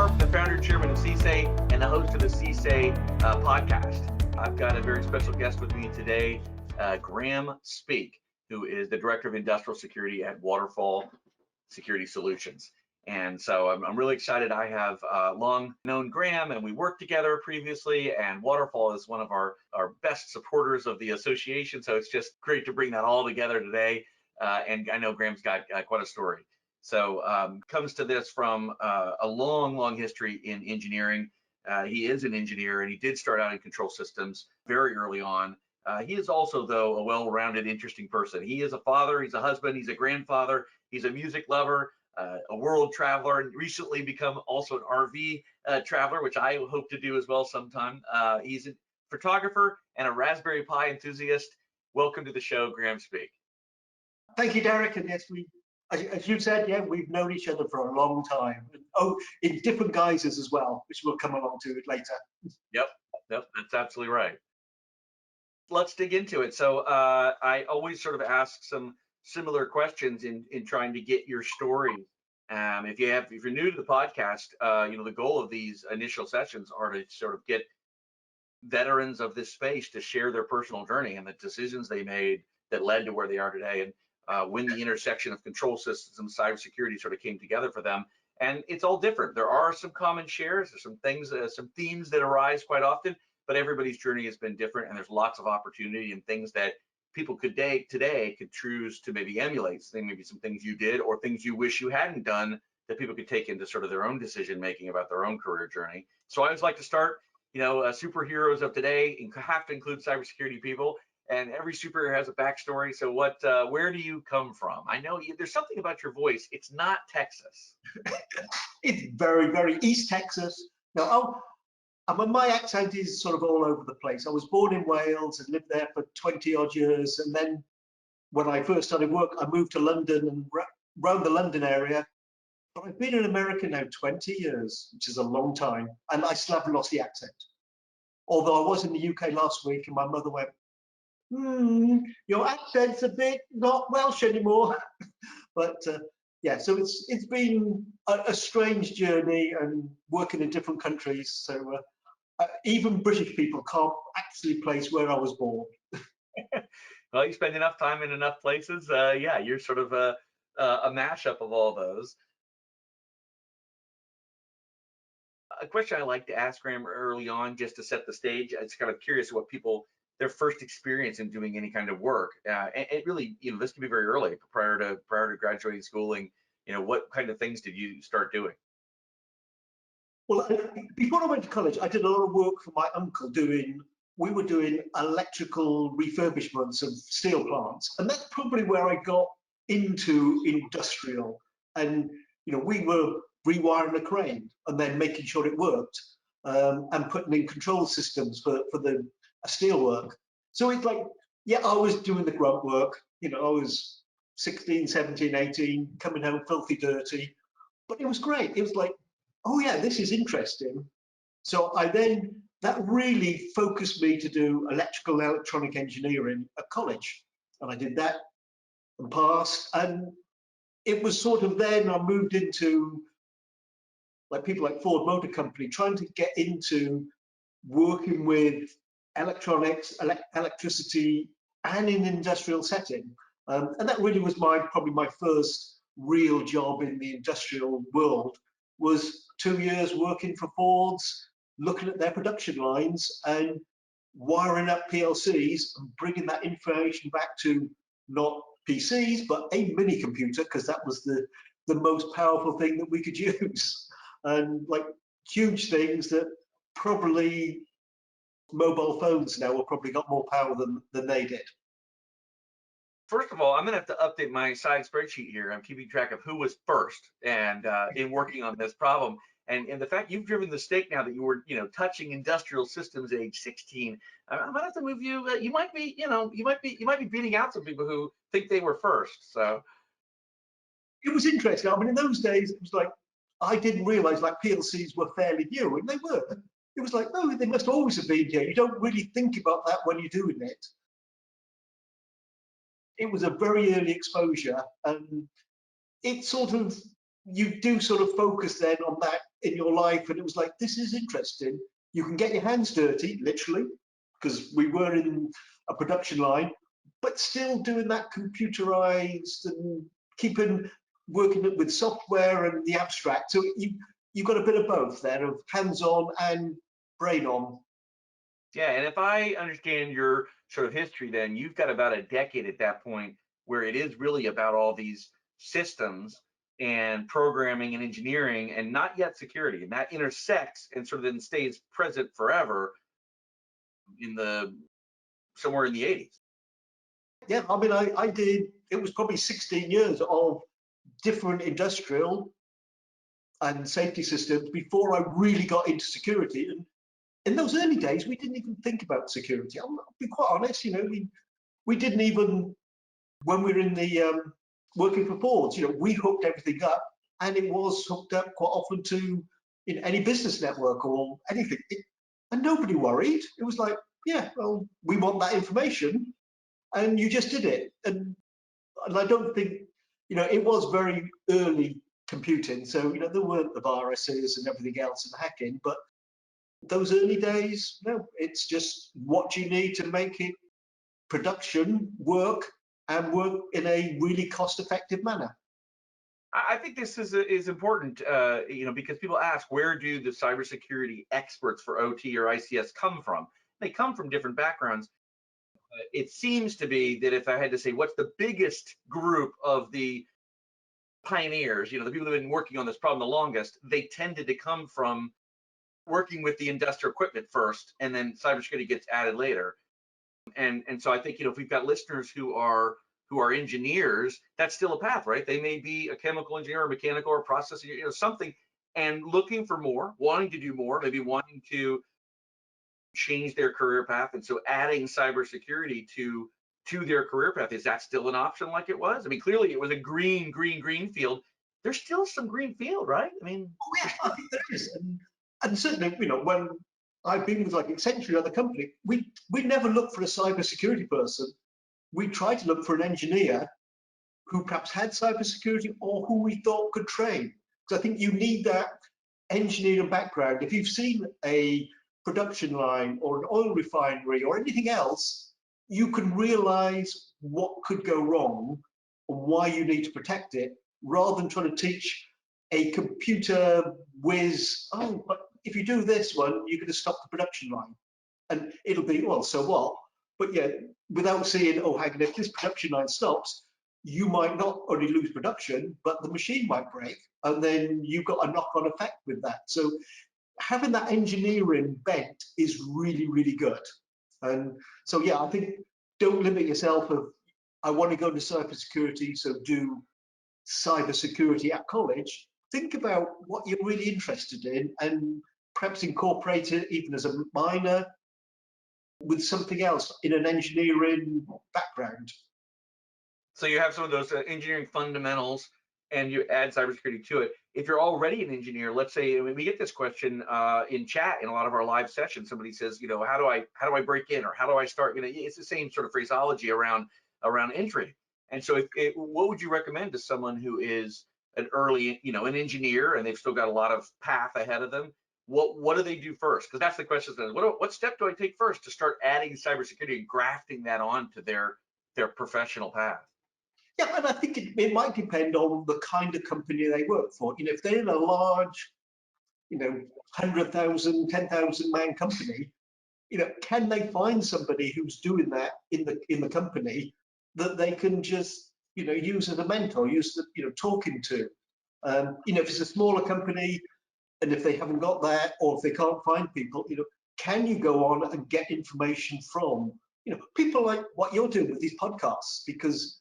Harp, the founder and chairman of CSA and the host of the CSA podcast. I've got a very special guest with me today, Graham Speake, who is the director of industrial security at Waterfall Security Solutions. And so I'm really excited. I have long known Graham, and we worked together previously, and Waterfall is one of our best supporters of the association. So it's just great to bring that all together today. And I know Graham's got quite a story. So comes to this from a long history in engineering. He is an engineer, and he did start out in control systems very early on. He is also, though, a well-rounded, interesting person. He is a father, he's a husband, he's a grandfather, he's a music lover, a world traveler, and recently become also an RV traveler, which I hope to do as well sometime. He's a photographer and a Raspberry Pi enthusiast. Welcome to the show, Graham Speake. Thank you, Derek. And yes, as you said, yeah, we've known each other for a long time. Oh, in different guises as well, which we'll come along to later. Yep, that's absolutely right. Let's dig into it. So I always sort of ask some similar questions in trying to get your story. If you're new to the podcast, the goal of these initial sessions are to sort of get veterans of this space to share their personal journey and the decisions they made that led to where they are today, and when the intersection of control systems and cybersecurity sort of came together for them. And it's all different. There are some common shares, there's some things, some themes that arise quite often, but everybody's journey has been different, and there's lots of opportunity and things that people today could choose to maybe emulate. So maybe some things you did or things you wish you hadn't done that people could take into sort of their own decision making about their own career journey. So I always like to start, superheroes of today have to include cybersecurity people, and every superhero has a backstory. So where do you come from? I know there's something about your voice. It's not Texas. It's very, very East Texas. Now, my accent is sort of all over the place. I was born in Wales and lived there for 20 odd years. And then when I first started work, I moved to London and around the London area. But I've been in America now 20 years, which is a long time. And I still haven't lost the accent. Although I was in the UK last week and my mother went, your accent's a bit not Welsh anymore. But yeah, so it's been a strange journey and working in different countries. So even British people can't actually place where I was born. Well, you spend enough time in enough places. Yeah, you're sort of a mashup of all those. A question I like to ask Graham early on, just to set the stage. I'm just kind of curious what their first experience in doing any kind of work. And it really, this can be very early, prior to graduating schooling. What kind of things did you start doing? Well, before I went to college, I did a lot of work for my uncle we were doing electrical refurbishments of steel plants. And that's probably where I got into industrial. And, we were rewiring a crane and then making sure it worked, and putting in control systems for the steel work. So it's like, yeah, I was doing the grunt work. I was 16, 17, 18, coming home filthy dirty, but it was great. It was like, oh yeah, this is interesting. So that really focused me to do electrical and electronic engineering at college. And I did that and passed. And it was sort of then I moved into like people like Ford Motor Company, trying to get into working with electronics, electricity, and in an industrial setting. And that really was probably my first real job in the industrial world, was 2 years working for Ford's, looking at their production lines and wiring up PLCs and bringing that information back to not PCs, but a mini computer, because that was the most powerful thing that we could use. And like huge things that probably mobile phones now have probably got more power than they did. First of all, I'm going to have to update my side spreadsheet here. I'm keeping track of who was first and in working on this problem. And the fact you've driven the stake now that you were, touching industrial systems at age 16, I'm gonna have to move you. You might be beating out some people who think they were first. So it was interesting. I mean, in those days, it was like I didn't realize like PLCs were fairly new, and they were. It was like, oh, they must always have been here. You don't really think about that when you're doing it. It was a very early exposure, and it sort of, you do sort of focus then on that in your life, and it was like, this is interesting. You can get your hands dirty, literally, because we were in a production line, but still doing that computerized and keeping working with software and the abstract. So you've got a bit of both there, of hands-on and brain on. Yeah, and if I understand your sort of history, then you've got about a decade at that point where it is really about all these systems and programming and engineering and not yet security. And that intersects and sort of then stays present forever in the somewhere in the 80s. Yeah, I mean, I did, it was probably 16 years of different industrial and safety systems before I really got into security. And in those early days, we didn't even think about security. I'll be quite honest, we didn't even, when we were in the working for boards, we hooked everything up, and it was hooked up quite often to any business network or anything. And nobody worried. It was like, yeah, well, we want that information, and you just did it. And I don't think, it was very early computing, so there weren't the viruses and everything else and hacking, but those early days, no, it's just what do you need to make it production work and work in a really cost-effective manner. I think this is important, because people ask, where do the cybersecurity experts for OT or ICS come from? They come from different backgrounds. It seems to be that if I had to say, what's the biggest group of the pioneers, the people who've been working on this problem the longest, they tended to come from working with the industrial equipment first, and then cybersecurity gets added later. And so I think, if we've got listeners who are engineers, that's still a path, right? They may be a chemical engineer or mechanical or process engineer, something, and looking for more, wanting to do more, maybe wanting to change their career path. And so adding cybersecurity to their career path, is that still an option like it was? I mean, clearly it was a green field. There's still some green field, right? I mean, oh yeah, I think there is. And certainly, when I've been with like Accenture, other company, we never look for a cybersecurity person. We try to look for an engineer who perhaps had cybersecurity or who we thought could train. Because I think you need that engineering background. If you've seen a production line or an oil refinery or anything else, you can realize what could go wrong and why you need to protect it, rather than trying to teach a computer whiz, oh, but if you do this one, you're going to stop the production line. And it'll be, well, so what? But yeah, without seeing, oh, hang on, if this production line stops, you might not only lose production, but the machine might break, and then you've got a knock-on effect with that. So having that engineering bent is really, really good. And so, yeah, I think don't limit yourself of, I want to go into cybersecurity, so do cybersecurity at college. Think about what you're really interested in and perhaps incorporate it even as a minor with something else in an engineering background. so you have some of those engineering fundamentals, and you add cybersecurity to it. If you're already an engineer, let's say, when we get this question in chat in a lot of our live sessions, somebody says, how do I break in, or how do I start? It's the same sort of phraseology around entry. And so, what would you recommend to someone who is an early, an engineer, and they've still got a lot of path ahead of them? What do they do first? Because that's the question. What step do I take first to start adding cybersecurity and grafting that onto their professional path? Yeah, and I think it might depend on the kind of company they work for. If they're in a large, 100,000, 10,000 man company, can they find somebody who's doing that in the company that they can just, use as a mentor, use the, talking to. If it's a smaller company and if they haven't got that, or if they can't find people, can you go on and get information from, people like what you're doing with these podcasts? Because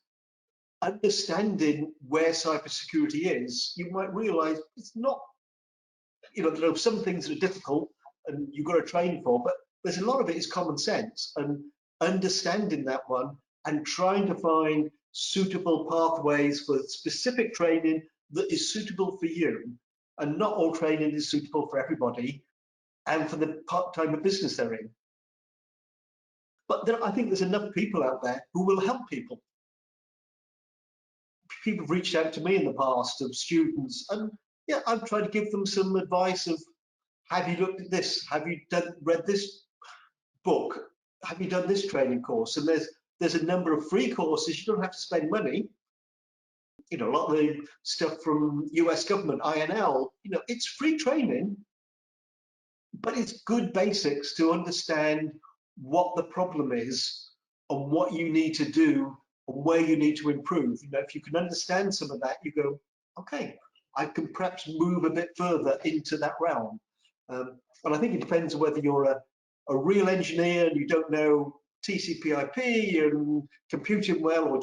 understanding where cybersecurity is, you might realize it's not, there are some things that are difficult and you've got to train for, but there's a lot of it is common sense, and understanding that one and trying to find suitable pathways for specific training that is suitable for you. And not all training is suitable for everybody and for the part-time of business they're in. But I think there's enough people out there who will help people. People have reached out to me in the past, of students, and yeah, I'm trying to give them some advice of, have you looked at this? Have you read this book? Have you done this training course? And there's a number of free courses. You don't have to spend money. You know, a lot of the stuff from US government, INL, you know, it's free training, but it's good basics to understand what the problem is and what you need to do and where you need to improve. You know, if you can understand some of that, you go, okay, I can perhaps move a bit further into that realm. And I think it depends whether you're a real engineer and you don't know TCP/IP and computing well, or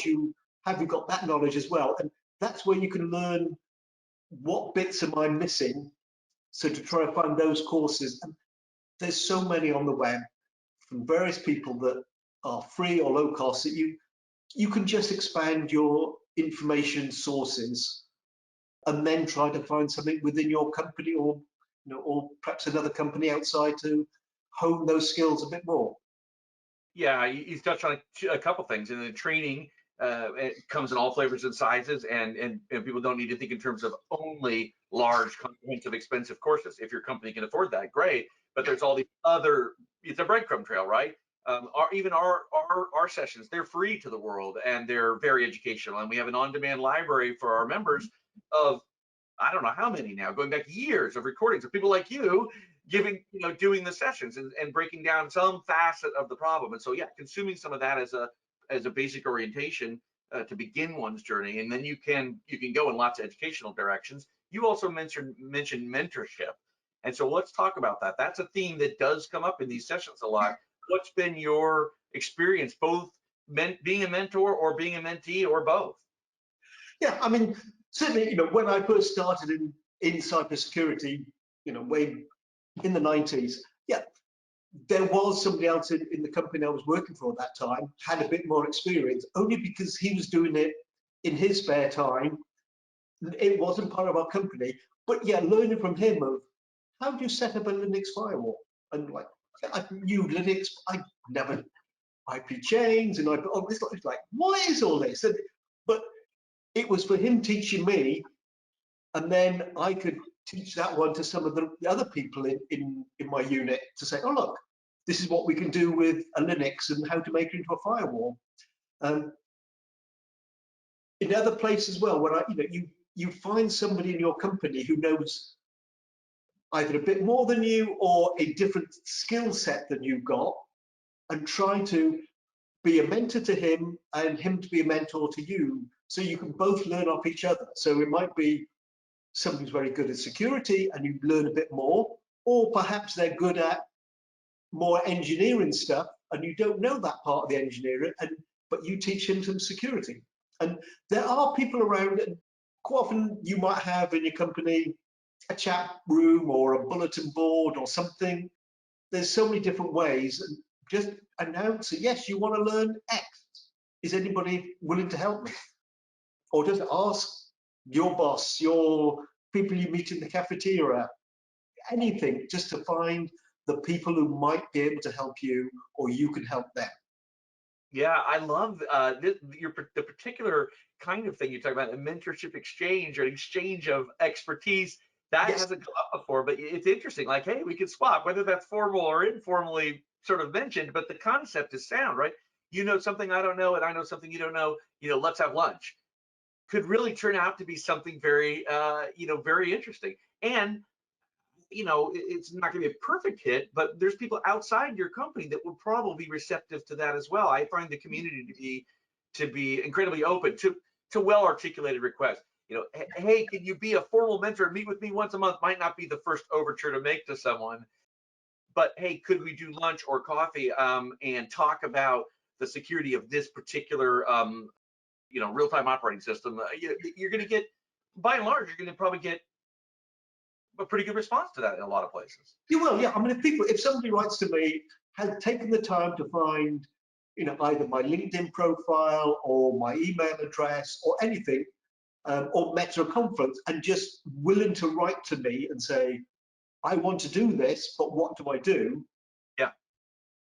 have you got that knowledge as well? And that's where you can learn what bits am I missing. So to try and find those courses, and there's so many on the web from various people that are free or low cost that you can just expand your information sources and then try to find something within your company, or you know, or perhaps another company outside to hone those skills a bit more. Yeah, you touched on a couple things, and the training it comes in all flavors and sizes, and people don't need to think in terms of only large, comprehensive, expensive courses. If your company can afford that, great. But there's all these other. It's a breadcrumb trail, right? Even our sessions, they're free to the world, and they're very educational. And we have an on-demand library for our members of I don't know how many now, going back years of recordings of people like you giving, doing the sessions and breaking down some facet of the problem. And so, yeah, consuming some of that as a basic orientation to begin one's journey, and then you can go in lots of educational directions. You also mentioned mentorship, and so let's talk about that. That's a theme that does come up in these sessions a lot. What's been your experience, both being a mentor or being a mentee or both? Yeah, I mean, certainly, you know, when I first started in cybersecurity, you know, way in the 90s, yeah, there was somebody else in the company I was working for at that time, had a bit more experience, only because he was doing it in his spare time. It wasn't part of our company, but yeah, learning from him of how do you set up a Linux firewall? And like, yeah, I knew Linux, I never IP chains, and I oh, this it's like, what is all this? But it was for him teaching me, and then I could teach that one to some of the other people in my unit to say, oh look, this is what we can do with a Linux and how to make it into a firewall. Um, in other places as well, where you find somebody in your company who knows either a bit more than you or a different skill set than you've got, and try to be a mentor to him and him to be a mentor to you, so you can both learn off each other. So it might be somebody's very good at security and you learn a bit more, or perhaps they're good at more engineering stuff and you don't know that part of the engineering, but you teach him some security. And there are people around, and quite often you might have in your company a chat room or a bulletin board or something. There's so many different ways, and just announce it. Yes, you want to learn X. Is anybody willing to help me? Or just ask your boss, your people you meet in the cafeteria, anything, just to find the people who might be able to help you, or you can help them. Yeah, I love the particular kind of thing you talk about, a mentorship exchange or exchange of expertise. That Yes. hasn't come up before, but it's interesting. Like, hey, we could swap, whether that's formal or informally sort of mentioned, but the concept is sound, right? You know something I don't know, and I know something you don't know. Let's have lunch. Could really turn out to be something very, very interesting. And it's not going to be a perfect hit, but there's people outside your company that would probably be receptive to that as well. I find the community to be incredibly open to well articulated requests. Hey, can you be a formal mentor and meet with me once a month? Might not be the first overture to make to someone, but hey, could we do lunch or coffee and talk about the security of this particular real-time operating system? You're going to get, by and large, you're going to probably get a pretty good response to that in a lot of places. You will, yeah. I mean, if somebody writes to me, has taken the time to find, either my LinkedIn profile or my email address or anything, or met at a conference, and just willing to write to me and say, I want to do this, but what do I do? Yeah.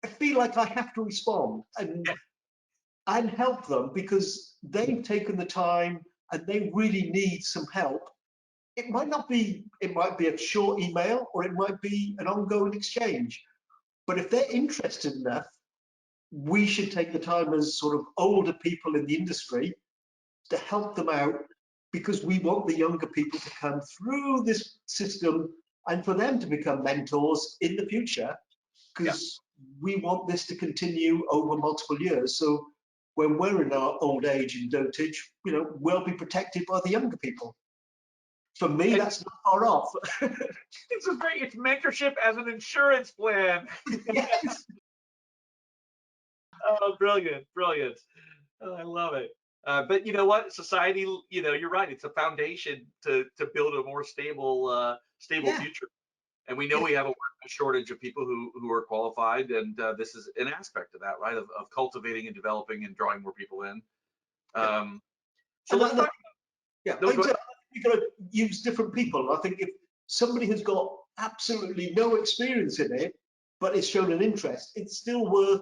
I feel like I have to respond and help them, because they've taken the time and they really need some help. it might not be, it might be a short email or it might be an ongoing exchange. But if they're interested enough, we should take the time as sort of older people in the industry to help them out, because we want the younger people to come through this system and for them to become mentors in the future, Yeah. because we want this to continue over multiple years. So when we're in our old age and dotage, you know, we'll be protected by the younger people. For me, And that's not far off. this is great. It's mentorship as an insurance plan. Yes. Oh, brilliant, brilliant. Oh, I love it. But you know what? Society, you know, you're right. It's a foundation to build a more stable stable Yeah. future. And we know Yeah. we have a shortage of people who are qualified, and this is an aspect of that, right? Of cultivating and developing and drawing more people in. Yeah. So And let's talk. yeah, No, I go ahead. think you've got to use different people. I think if somebody has got absolutely no experience in it, but is shown an interest, it's still worth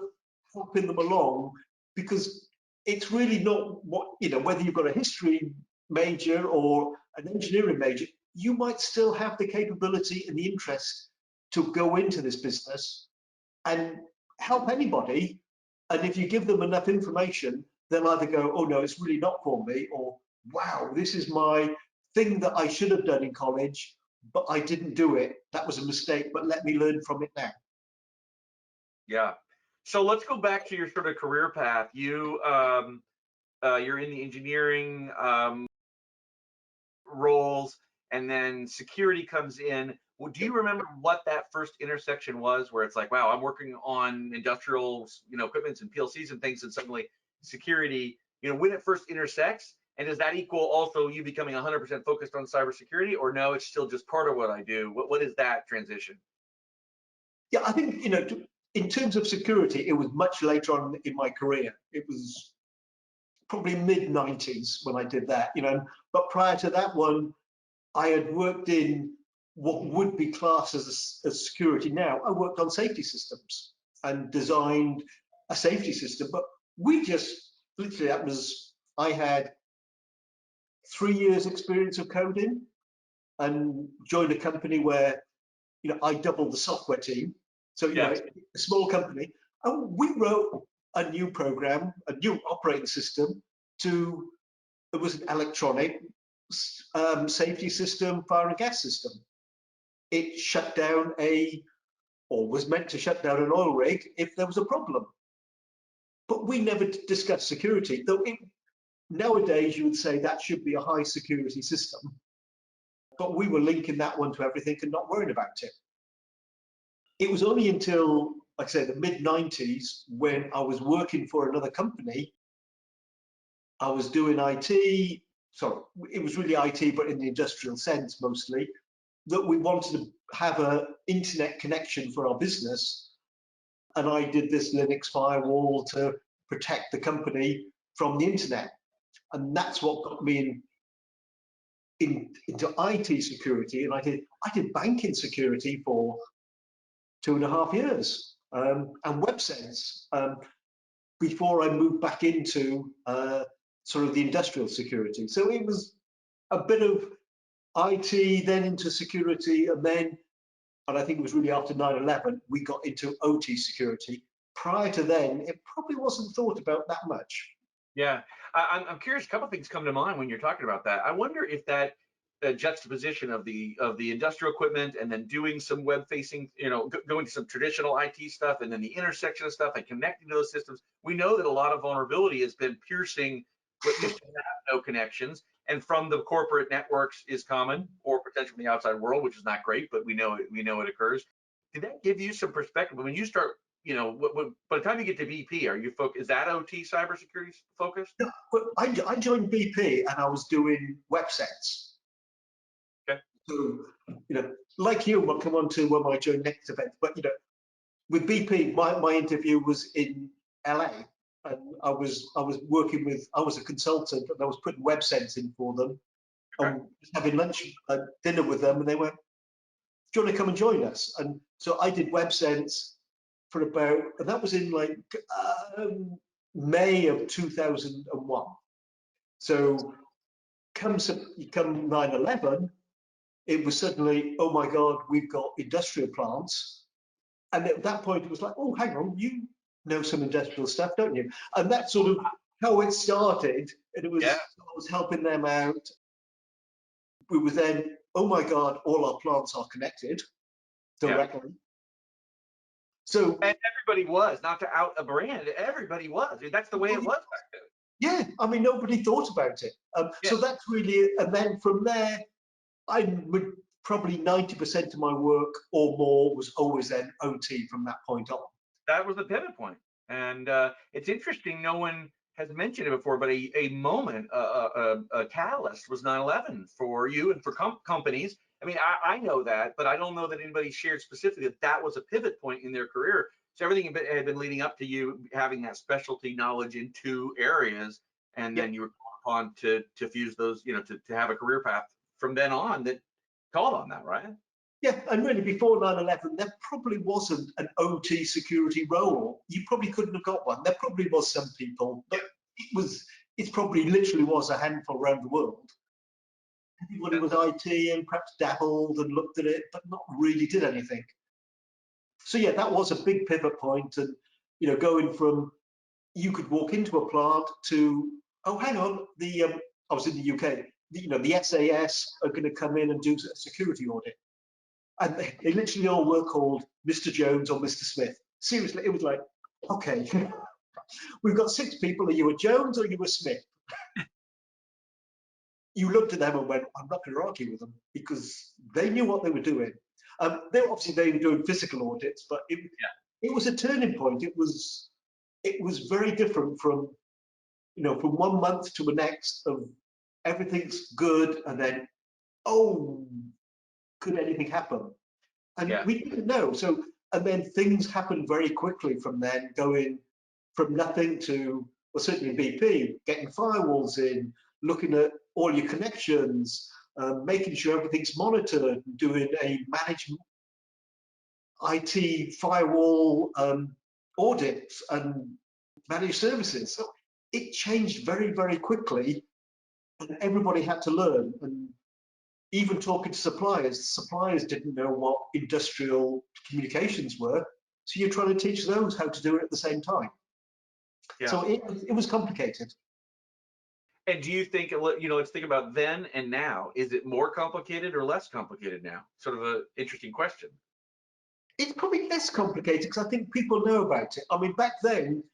helping them along, because it's really not what, you know, whether you've got a history major or an engineering major, you might still have the capability and the interest to go into this business and help anybody. And if you give them enough information, they'll either go, oh no, it's really not for me, or wow, this is my thing that I should have done in college, but I didn't do it. That was a mistake, but let me learn from it now. Yeah. So let's go back to your sort of career path. You're in the engineering roles, and then security comes in. Well, do you remember what that first intersection was, where it's like, wow, I'm working on industrial, you know, equipments and PLCs and things, and suddenly security, you know, when it first intersects, and does that equal also you becoming 100% focused on cybersecurity, or no, it's still just part of what I do? What is that transition? Yeah, I think, you know, in terms of security, it was much later on in my career. It was probably mid 90s when I did that, you know, but prior to that one, I had worked in what would be classed as security now. I worked on safety systems and designed a safety system, but we just literally, that was, I had 3 years experience of coding and joined a company where, you know, I doubled the software team. So, you know, Yes. a small company, and we wrote a new program, a new operating system to, it was an electronic safety system, fire and gas system. It shut down or was meant to shut down an oil rig if there was a problem. But we never discussed security, though nowadays you would say that should be a high security system. But we were linking that one to everything and not worrying about it. It was only until, like I say, the mid 90s when I was working for another company. I was doing IT, so it was really IT, but in the industrial sense mostly, that we wanted to have an internet connection for our business. And I did this Linux firewall to protect the company from the internet. And that's what got me into IT security. And I did banking security for 2.5 years, and WebSense, before I moved back into sort of the industrial security. So it was a bit of IT, then into security, and I think it was really after 9/11, we got into OT security. Prior to then, it probably wasn't thought about that much. Yeah, I'm curious. A couple things come to mind when you're talking about that. I wonder if that juxtaposition of the industrial equipment and then doing some web facing, you know, going to some traditional IT stuff, and then the intersection of stuff and connecting to those systems. We know that a lot of vulnerability has been piercing what used to have no connections, and from the corporate networks is common, or potentially the outside world, which is not great, but we know it occurs. Did that give you some perspective when you start? You know, by the time you get to VP, are you focused? Is that OT cybersecurity focused? No, but I joined BP and I was doing WebSense. Okay. So, you know, like you, we'll come on to when I joined next event, but, you know, with BP, my interview was in LA, and I was working with, I was a consultant and I was putting WebSense in for them. Okay. And having lunch, dinner with them, and they went, "Do you want to come and join us?" And so I did WebSense for about, and that was in like May of 2001. So come 9/11, it was suddenly, oh my God, we've got industrial plants. And at that point, it was like, oh, hang on, you know some industrial stuff, don't you? And that's sort of how it started. And it Yeah, was, I was helping them out. We were then, oh my God, all our plants are connected yeah. directly. So And everybody was, not to out a brand, everybody was. I mean, that's the way it was back then. yeah, I mean, nobody thought about it. Yeah, So that's really, and then from there, I would probably 90% of my work or more was always then OT from that point on. that was the pivot point. And it's interesting, no one has mentioned it before, but a moment, a catalyst was 9/11 for you and for companies. I mean, I know that, but I don't know that anybody shared specifically that that was a pivot point in their career. So everything had been leading up to you having that specialty knowledge in two areas, and Yeah, then you were called upon to fuse those, to have a career path from then on that called on that, right? yeah, and really before 9/11, there probably wasn't an OT security role. You probably couldn't have got one. There probably was some people, but it probably literally was a handful around the world. Everybody was IT and perhaps dabbled and looked at it, but not really did anything. So yeah, that was a big pivot point, and going from you could walk into a plant to, oh, hang on, I was in the UK. The SAS are going to come in and do a security audit, and they literally all were called Mr. Jones or Mr. Smith. Seriously, it was like, okay, we've got 6 people. Are you a Jones or are you a Smith? You looked at them and went, I'm not going to argue with them because they knew what they were doing. They were doing physical audits, but it was a turning point. It was very different from from 1 month to the next of everything's good, and then, oh, could anything happen? And Yeah. we didn't know. So, and then things happened very quickly from then, going from nothing to, well, certainly in BP, getting firewalls in, looking at all your connections, making sure everything's monitored, doing a managed IT firewall audits and managed services. So it changed very, very quickly, and everybody had to learn. And even talking to suppliers didn't know what industrial communications were. So you're trying to teach those how to do it at the same time. Yeah. So it was complicated. And do you think, let's think about then and now. Is it more complicated or less complicated now? Sort of an interesting question. It's probably less complicated because I think people know about it. I mean, back then,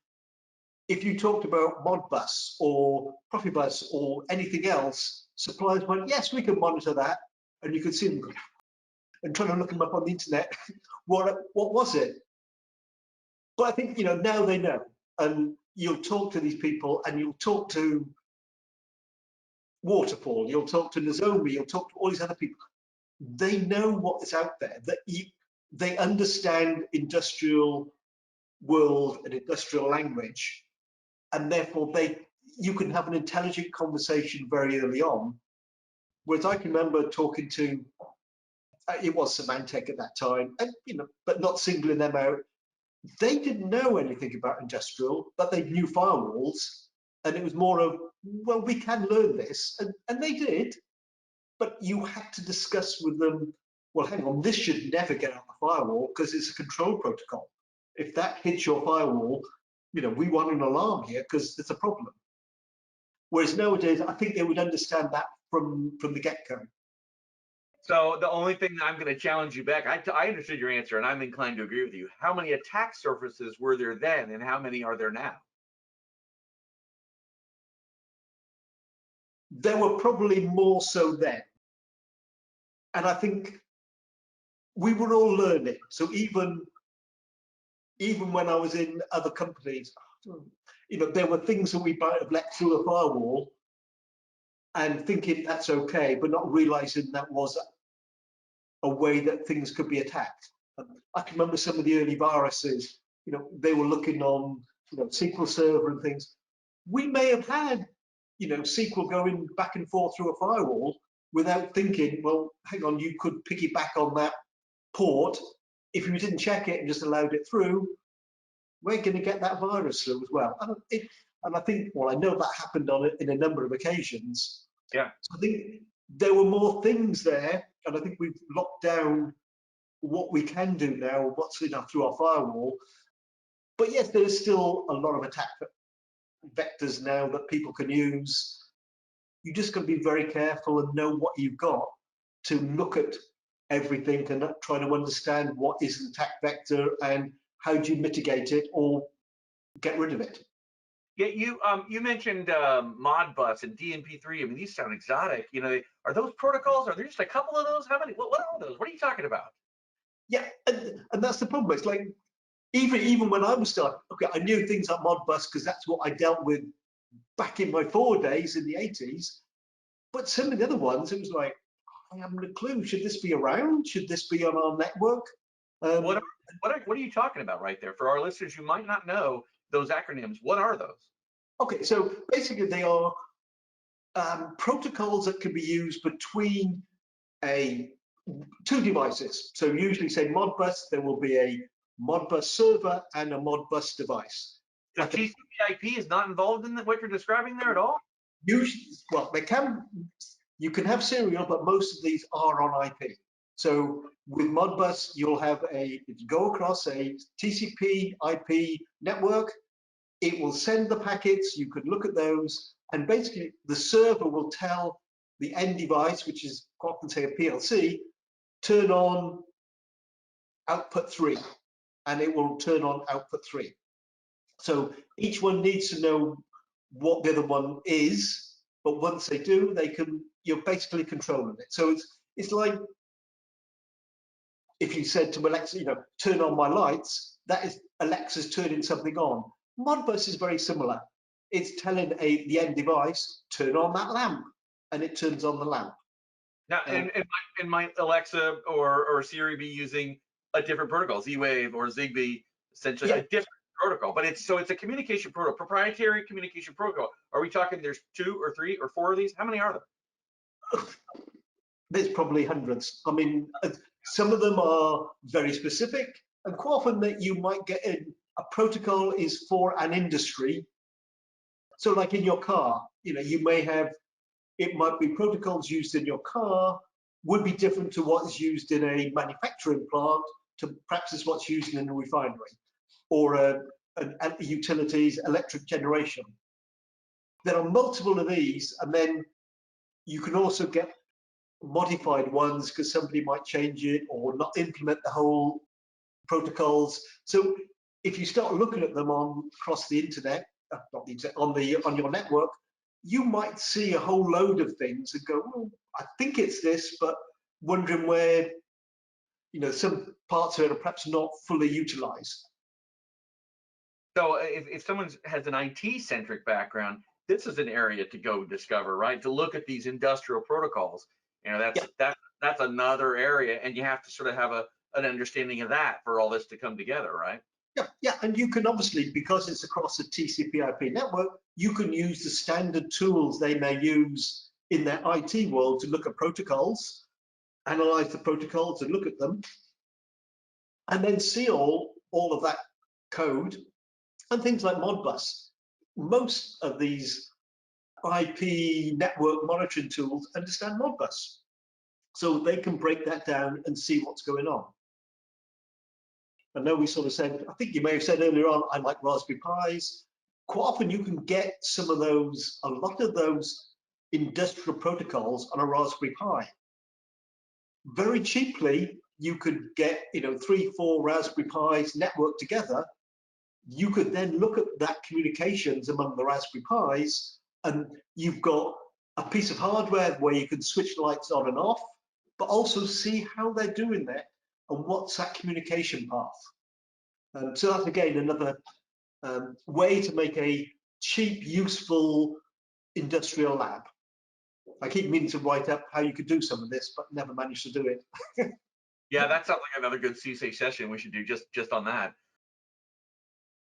if you talked about Modbus or Profibus or anything else, suppliers went, yes, we can monitor that. And you could see them and trying to look them up on the internet. what was it? But I think, now they know. And you'll talk to these people and you'll talk to Waterfall, you'll talk to Nozomi, you'll talk to all these other people. They know what is out there, they understand industrial world and industrial language, and therefore you can have an intelligent conversation very early on. Whereas I can remember talking to, it was Symantec at that time, and but not singling them out. They didn't know anything about industrial, but they knew firewalls, and it was more of, well, we can learn this, and they did, but you had to discuss with them, well, hang on, this should never get out the firewall because it's a control protocol. If that hits your firewall, we want an alarm here because it's a problem. Whereas nowadays, I think they would understand that from the get-go. So the only thing that I'm going to challenge you back, I understood your answer, and I'm inclined to agree with you. How many attack surfaces were there then, and how many are there now? There were probably more so then. And I think we were all learning. So even when I was in other companies, there were things that we might have let through a firewall and thinking that's okay, but not realizing that was a way that things could be attacked. I can remember some of the early viruses, they were looking on, SQL Server and things. We may have had, SQL going back and forth through a firewall without thinking, well, hang on, you could piggyback on that port. If you didn't check it and just allowed it through, we're going to get that virus through as well. And I think, well, I know that happened in a number of occasions. Yeah. So I think there were more things there, and I think we've locked down what we can do now, what's through our firewall. But yes, there's still a lot of attack vectors now that people can use. You just got to be very careful and know what you've got to look at everything and try to understand what is an attack vector and how do you mitigate it or get rid of it. Yeah, you mentioned Modbus and DNP3. I mean, these sound exotic. You know, are those protocols? Are there just a couple of those? How many? What are those? What are you talking about? Yeah, and that's the problem. It's like even when I was starting, okay, I knew things like Modbus because that's what I dealt with back in my 4 days in the 80s. But some of the other ones, it was like, I haven't a clue. Should this be around? Should this be on our network? What are you talking about right there? For our listeners who might not know those acronyms, what are those? Okay, so basically they are protocols that can be used between two devices. So usually say Modbus, there will be a Modbus server and a Modbus device. So TCP/IP is not involved in what you're describing there at all? Usually, well, you can have serial, but most of these are on IP. So with Modbus, you'll have if you go across a TCP IP network, it will send the packets, you could look at those, and basically the server will tell the end device, which is often say a PLC, turn on output 3, and it will turn on output 3. So each one needs to know what the other one is, but once they do, you're basically controlling it. So it's like if you said to Alexa, turn on my lights, that is Alexa's turning something on. Modbus is very similar. It's telling the end device, turn on that lamp, and it turns on the lamp. Now, and might Alexa or Siri be using a different protocol, Z-Wave or Zigbee, essentially a different protocol? But it's a communication protocol, proprietary communication protocol. Are we talking there's 2 or 3 or 4 of these? How many are there? There's probably hundreds. I mean, some of them are very specific, and quite often that you might get a protocol is for an industry. So like in your car, you may have, it might be protocols used in your car would be different to what is used in a manufacturing plant to perhaps is what's used in a refinery or utilities, electric generation. There are multiple of these, and then you can also get modified ones because somebody might change it or not implement the whole protocols. So if you start looking at them across the internet, not the internet, on your network, you might see a whole load of things and go, well, I think it's this, but wondering where some parts of it are perhaps not fully utilized. So if someone has an IT-centric background, this is an area to go discover, right? To look at these industrial protocols. That's another area, and you have to sort of have an understanding of that for all this to come together, right? Yeah, and you can obviously, because it's across a TCP/IP network, you can use the standard tools they may use in their IT world to look at protocols, analyze the protocols and look at them, and then see all of that code and things like Modbus. Most of these IP network monitoring tools understand Modbus. So they can break that down and see what's going on. I know we sort of said, I think you may have said earlier on, I like Raspberry Pis. Quite often you can get some of those, a lot of those industrial protocols on a Raspberry Pi. Very cheaply, you could get 3, 4 Raspberry Pis networked together. You could then look at that communications among the Raspberry Pis, and you've got a piece of hardware where you can switch lights on and off, but also see how they're doing that and what's that communication path. So that's again another way to make a cheap, useful industrial lab. I keep meaning to write up how you could do some of this, but never managed to do it. Yeah, that sounds like another good CSA session we should do just on that.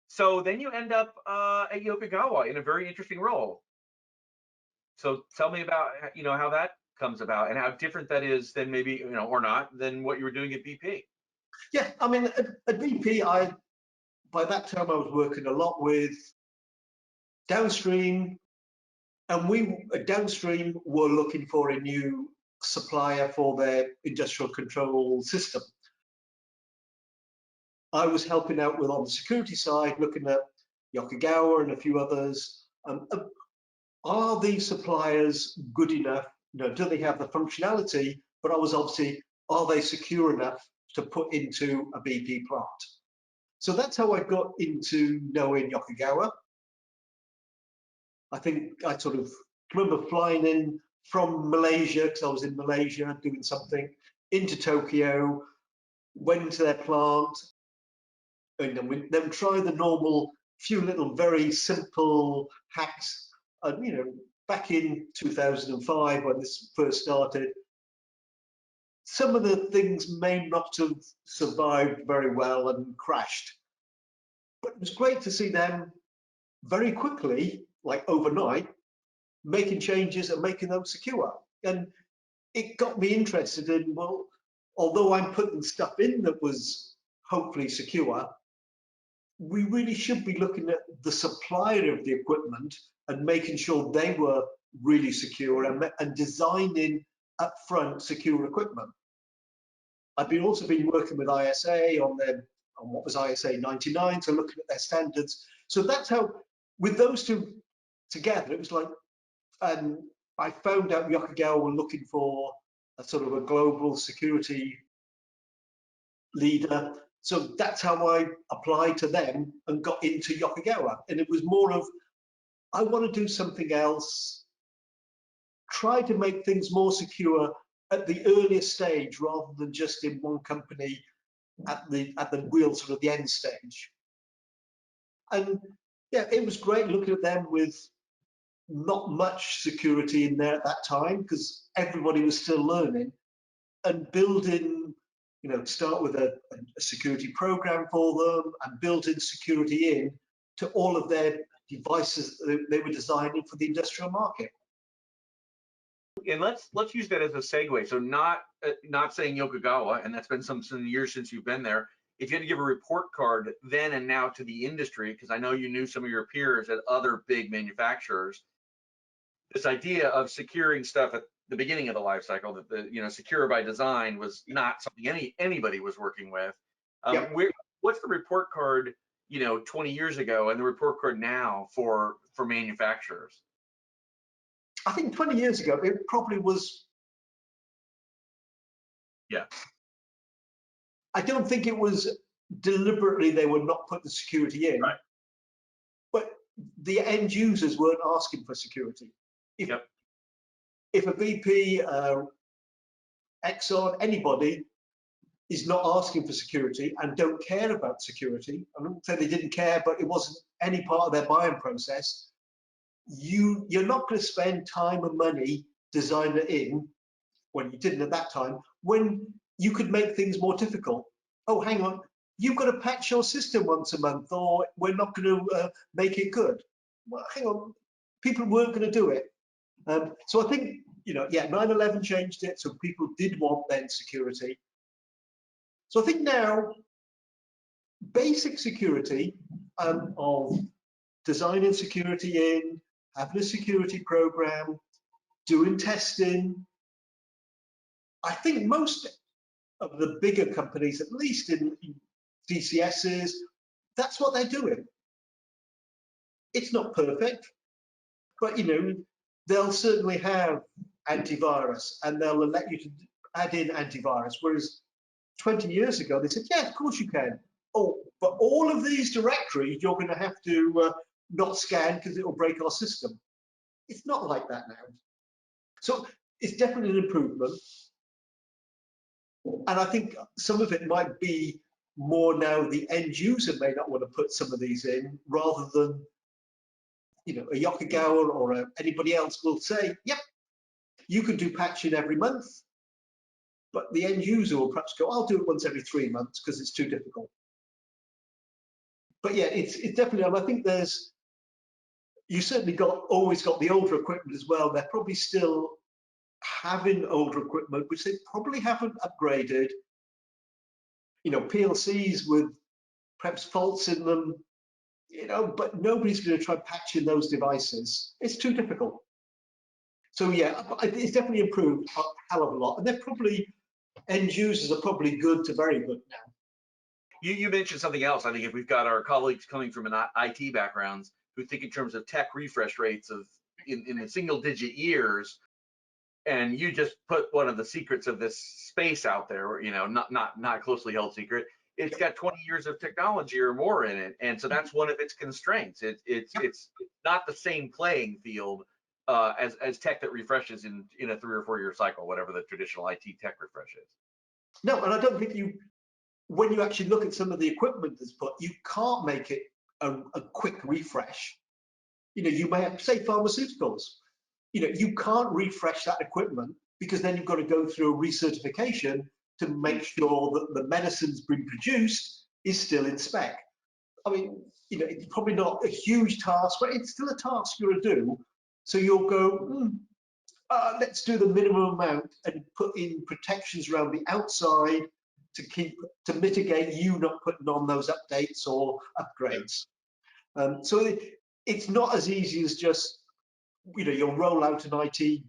So then you end up at Yokogawa in a very interesting role. So tell me about how that comes about and how different that is than maybe or not than what you were doing at BP. Yeah, I mean at BP, by that time I was working a lot with downstream And we downstream were looking for a new supplier for their industrial control system. I was helping out with on the security side, looking at Yokogawa and a few others. Are these suppliers good enough? Do they have the functionality? But I was obviously, are they secure enough to put into a BP plant? So that's how I got into knowing Yokogawa. I think I sort of remember flying in from Malaysia, because I was in Malaysia doing something, into Tokyo, went into their plant, and then try the normal few little very simple hacks. And back in 2005 when this first started, some of the things may not have survived very well and crashed. But it was great to see them very quickly, like overnight, making changes and making them secure. And it got me interested in, well, although I'm putting stuff in that was hopefully secure, we really should be looking at the supplier of the equipment and making sure they were really secure and designing upfront secure equipment. I've also been working with ISA on what was ISA 99, so looking at their standards. So that's how, with those two together, it was like, I found out Yokogawa were looking for a sort of a global security leader. So that's how I applied to them and got into Yokogawa. And it was more of, I want to do something else, try to make things more secure at the earliest stage rather than just in one company at the real sort of the end stage. And yeah, it was great looking at them with not much security in there at that time because everybody was still learning, and building, start with a security program for them and building security in to all of their devices that they were designing for the industrial market. And let's use that as a segue. So not saying Yokogawa, and that's been some years since you've been there. If you had to give a report card then and now to the industry, because I know you knew some of your peers at other big manufacturers, this idea of securing stuff at the beginning of the life cycle, that the secure by design was not something anybody was working with. Yep. What's the report card 20 years ago and the report card now for manufacturers? I think 20 years ago it probably was. Yeah. I don't think it was deliberately they would not put the security in, right. But the end users weren't asking for security. If a BP, Exxon, anybody is not asking for security and don't care about security, I wouldn't say they didn't care, but it wasn't any part of their buying process, you're not going to spend time and money designing it in, when you didn't at that time, when you could make things more difficult. Oh, hang on, you've got to patch your system once a month, or we're not going to make it good. Well, hang on, people weren't going to do it. So I think, 9/11 changed it, so people did want then security. So I think now, basic security of designing security in, having a security program, doing testing. I think most of the bigger companies, at least in DCSs, that's what they're doing. It's not perfect, but they'll certainly have antivirus and they'll let you to add in antivirus. Whereas 20 years ago, they said, yeah, of course you can. Oh, but all of these directories, you're going to have to not scan because it will break our system. It's not like that now. So it's definitely an improvement. And I think some of it might be more now the end user may not want to put some of these in, rather than, a Yokogawa or anybody else will say, yep, you can do patching every month, but the end user will perhaps go, I'll do it once every 3 months because it's too difficult. But yeah, it's definitely, and I think you certainly always got the older equipment as well. They're probably still having older equipment, which they probably haven't upgraded. PLCs with perhaps faults in them, but nobody's going to try patching those devices. It's too difficult. So yeah, it's definitely improved a hell of a lot, and they're probably end users are probably good to very good now. You mentioned something else. I think if we've got our colleagues coming from an IT backgrounds who think in terms of tech refresh rates of in the single digit years, and you just put one of the secrets of this space out there, not closely held secret. It's got 20 years of technology or more in it, and so that's one of its constraints. It's not the same playing field as tech that refreshes in a 3 or 4 year cycle, whatever the traditional IT tech refresh is. No, and I don't think when you actually look at some of the equipment that's put, you can't make it a quick refresh. You may have, say, pharmaceuticals. You can't refresh that equipment because then you've got to go through a recertification to make sure that the medicine's been produced is still in spec. I mean, it's probably not a huge task, but it's still a task you're to do. So you'll go, let's do the minimum amount and put in protections around the outside to mitigate you not putting on those updates or upgrades. So it's not as easy as just you'll roll out an IT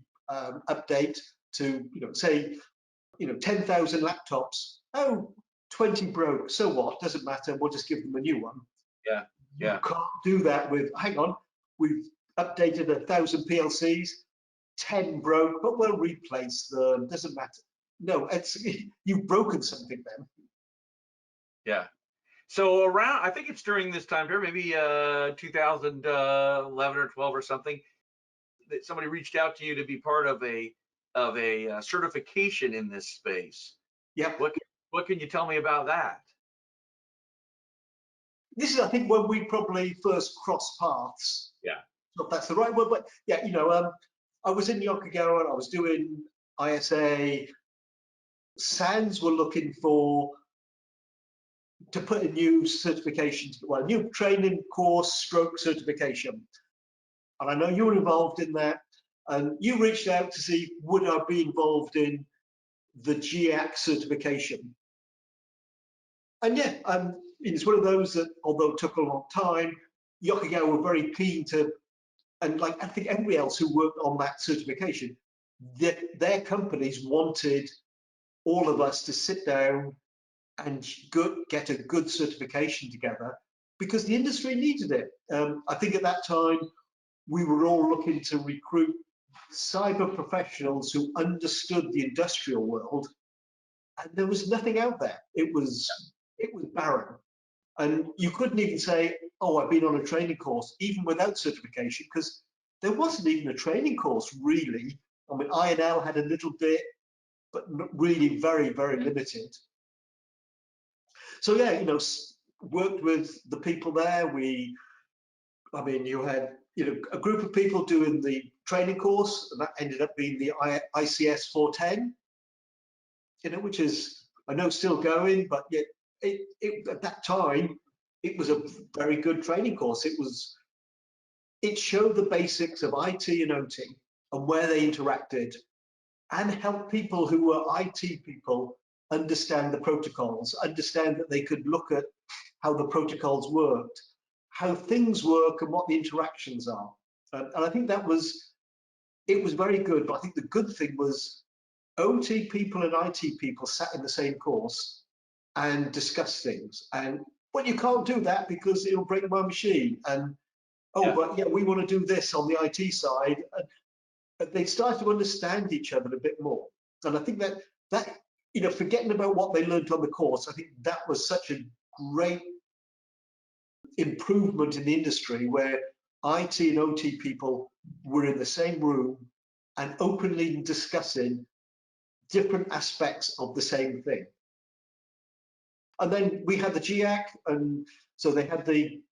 update to say 10,000 laptops. Oh, 20 broke. So what? Doesn't matter. We'll just give them a new one. Yeah. You can't do that with. Hang on, we've updated 1,000 PLCs. 10 broke, but we'll replace them. Doesn't matter. No, you've broken something then. Yeah. So around, I think it's during this time period, maybe 2011 or 12 or something, that somebody reached out to you to be part of a certification in this space. Yeah. What can you tell me about that? This is, I think, when we probably first crossed paths. Yeah. Not that's the right word, but yeah, I was in Yokogawa and I was doing ISA. SANS were looking to put a new certification, well, a new training course stroke certification. And I know you were involved in that. And you reached out to see, would I be involved in the GIAC certification? And yeah, it's one of those that, although it took a long time, Yokogawa were very keen to, and like I think everybody else who worked on that certification, their companies wanted all of us to sit down and get a good certification together because the industry needed it. I think at that time, we were all looking to recruit cyber professionals who understood the industrial world, and there was nothing out there. It was barren. And you couldn't even say, oh, I've been on a training course, even without certification, because there wasn't even a training course, really. I mean, INL had a little bit, but really very, very limited. So yeah, worked with the people there. You had a group of people doing the training course, and that ended up being the ICS 410, which is I know still going, but yet at that time it was a very good training course. It showed the basics of IT and OT and where they interacted, and helped people who were IT people understand the protocols, understand that they could look at how the protocols worked, how things work, and what the interactions are. And I think it was very good. But I think the good thing was OT people and IT people sat in the same course and discussed things. And well, you can't do that because it'll break my machine. And but yeah, we want to do this on the IT side. And they started to understand each other a bit more. And I think that forgetting about what they learned on the course, I think that was such a great improvement in the industry where IT and OT people were in the same room and openly discussing different aspects of the same thing. And then we had the GIAC, and so they had the